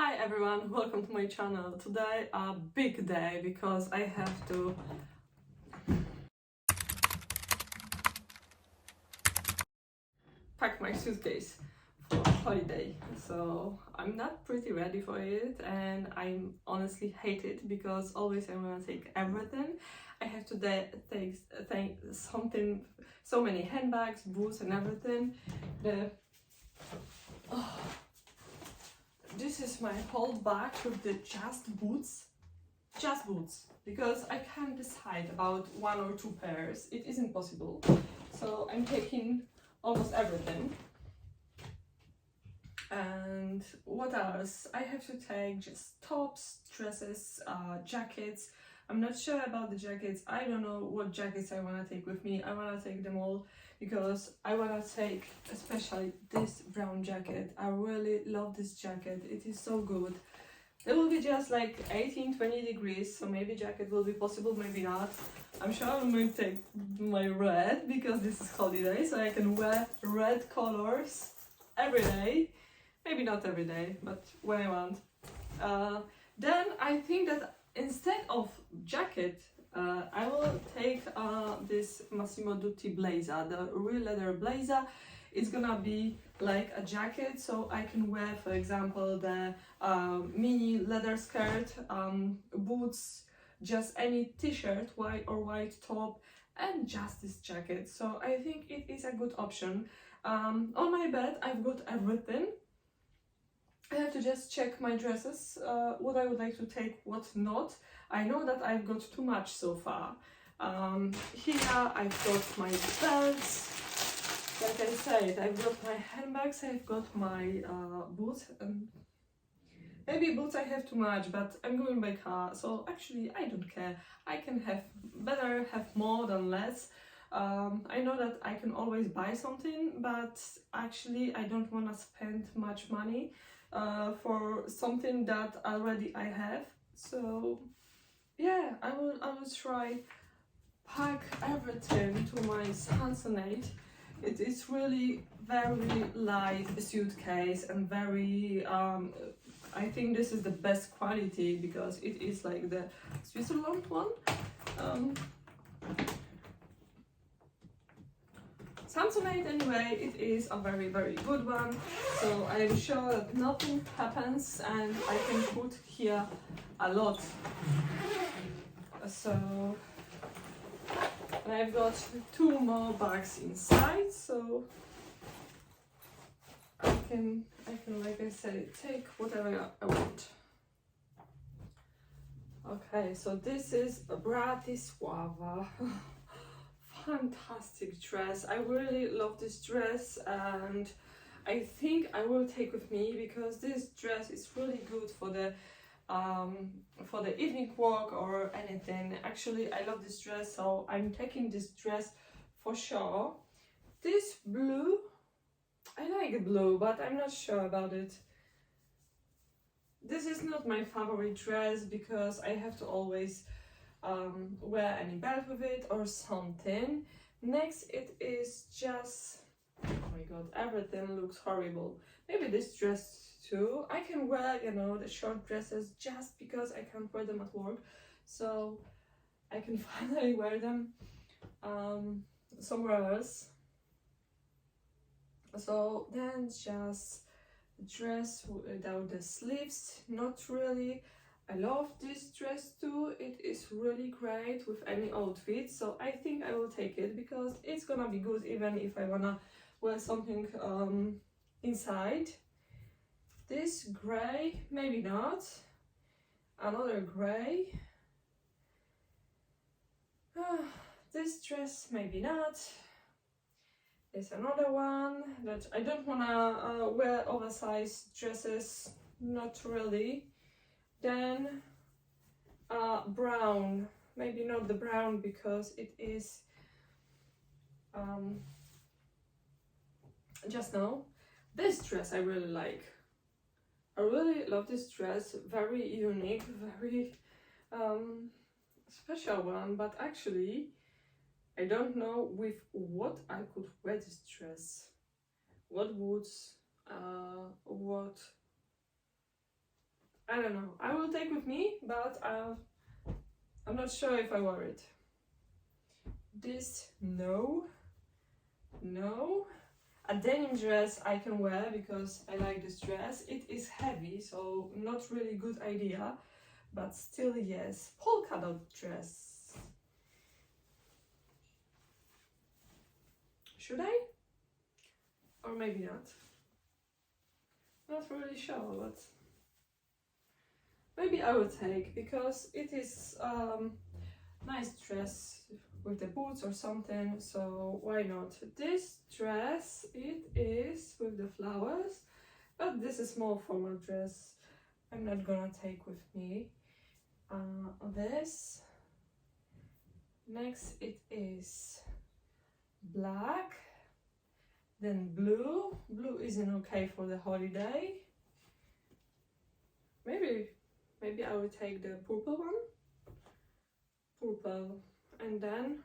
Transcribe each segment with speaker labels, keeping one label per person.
Speaker 1: Hi everyone, welcome to my channel. Today a big day because I have to pack my suitcase for holiday. So I'm not pretty ready for it and I honestly hate it because always I want to take everything. I have to take something, so many handbags, boots and everything. This is my whole bag with the just boots, because I can't decide about one or two pairs. It isn't possible. So I'm taking almost everything. And what else? I have to take just tops, dresses, jackets. I'm not sure about the jackets. I don't know what jackets I want to take with me. I want to take them all because I want to take especially this brown jacket. I really love this jacket. It is so good. It will be just like 18-20 degrees, so maybe jacket will be possible, maybe not. I'm sure I'm going to take my red because this is holiday, so I can wear red colors every day. Maybe not every day, but when I want. Then I think that instead of jacket, I will take this Massimo Dutti blazer, the real leather blazer. It's gonna be like a jacket, so I can wear, for example, the mini leather skirt, boots, just any t-shirt, white or white top, and just this jacket. So I think it is a good option. On my bed, I've got everything. I have to just check my dresses, what I would like to take, what not. I know that I've got too much so far. Here I've got my belts. Like I said, I've got my handbags, I've got my boots. Maybe boots I have too much, but I'm going by car, so actually I don't care. I can better have more than less. I know that I can always buy something, but actually I don't want to spend much money for something that already I have. So yeah, I will try pack everything to my Samsonite. It is really very light suitcase and very I think this is the best quality because it is like the Switzerland one. Samsonite anyway, it is a very good one, so I am sure that nothing happens and I can put here a lot. So and I've got two more bags inside, so I can like I said, take whatever I want. Okay, so this is a Bratislava. Fantastic dress. I really love this dress and I think I will take with me because this dress is really good for the evening walk or anything. Actually, I love this dress, so I'm taking this dress for sure. This blue, I like blue, but I'm not sure about it. This is not my favorite dress because I have to always wear any belt with it or something. Next, it is just, oh my god, everything looks horrible. Maybe this dress too. I can wear, you know, the short dresses just because I can't wear them at work, so I can finally wear them somewhere else. So then just dress without the sleeves, not really. I love this dress too. It is really great with any outfit, so I think I will take it because it's gonna be good even if I wanna wear something inside. This gray, maybe not. Another gray. This dress, maybe not. There's another one that I don't wanna wear oversized dresses, not really. Then brown, maybe not the brown because it is just now. This dress I really like. I really love this dress, very unique, very special one, but actually I don't know with what I could wear this dress. What boots, what I don't know. I will take with me, but I'm not sure if I wear it. This, no. No. A denim dress I can wear because I like this dress. It is heavy, so not really good idea, but still yes. Polka dot dress. Should I? Or maybe not. Not really sure, but maybe I will take, because it is nice dress with the boots or something, so why not? This dress, it is with the flowers, but this is more formal dress. I'm not gonna take with me. This. Next it is black, then blue. Blue isn't okay for the holiday. Maybe I will take the purple one. Purple. And then,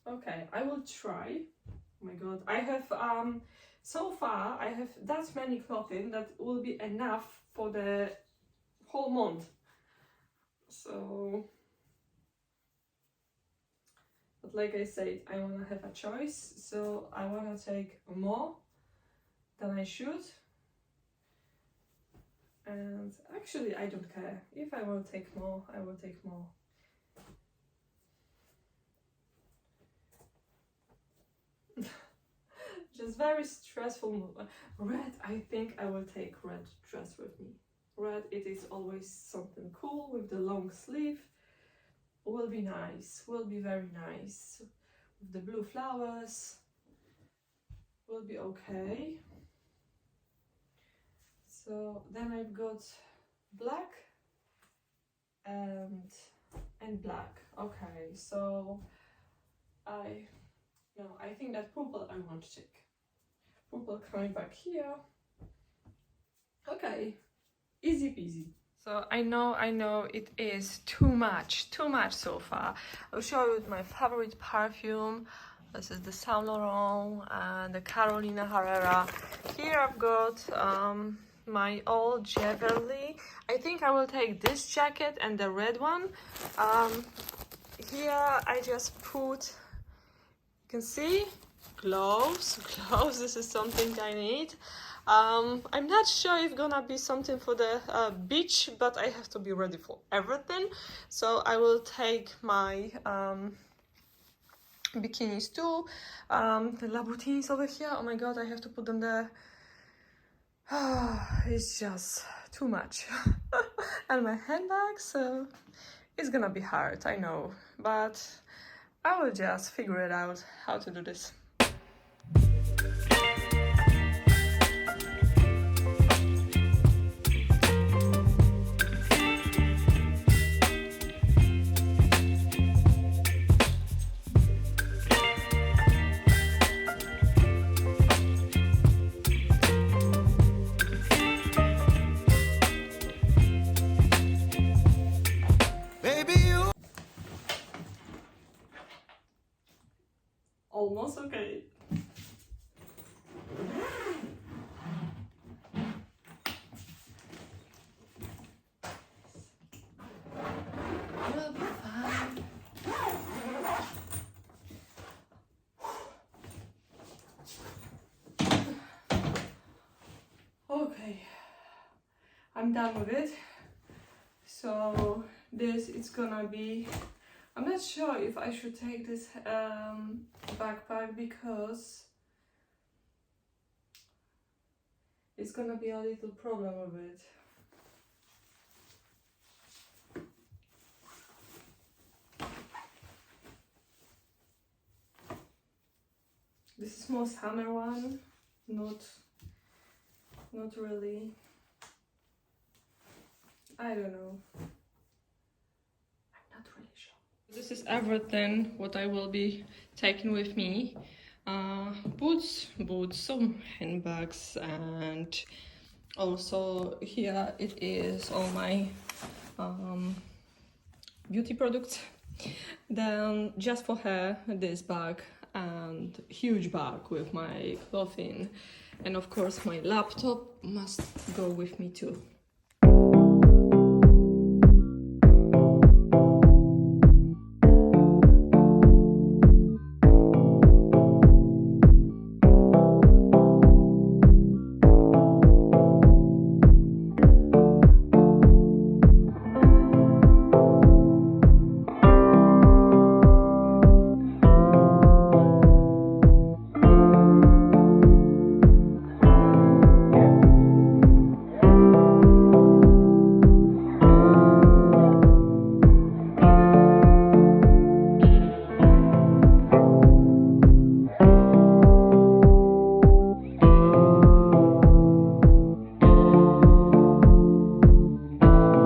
Speaker 1: okay, I will try. Oh my god, I have so far I have that many clothing that will be enough for the whole month. So, but like I said, I want to have a choice, so I want to take more than I should. And actually I don't care. If I will take more, I will take more. Just very stressful move. Red, I think I will take red dress with me. Red, it is always something cool with the long sleeve. Will be nice, will be very nice. With the blue flowers, will be okay. So then I've got black and black. Okay, so I think that purple I want to take. Purple coming back here. Okay, easy peasy. So I know it is too much so far. I'll show you my favorite perfume. This is the Saint Laurent and the Carolina Herrera. Here I've got my old Beverly. I think I will take this jacket and the red one. Here I just put, you can see, gloves. This is something I need. I'm not sure if gonna be something for the beach, but I have to be ready for everything. So I will take my bikinis too. The Laboutinis over here. Oh my god, I have to put them there. It's just too much. And my handbag, so it's gonna be hard, I know, but I will just figure it out how to do this. Almost okay. We'll be fine. Okay, I'm done with it. So this is gonna be, I'm not sure if I should take this backpack because it's gonna be a little problem with it. This is more summer one, not really. I don't know. I'm not really sure. This is everything what I will be taking with me. Boots, some handbags, and also here it is all my beauty products. Then just for her, this bag and huge bag with my clothing And of course my laptop must go with me too.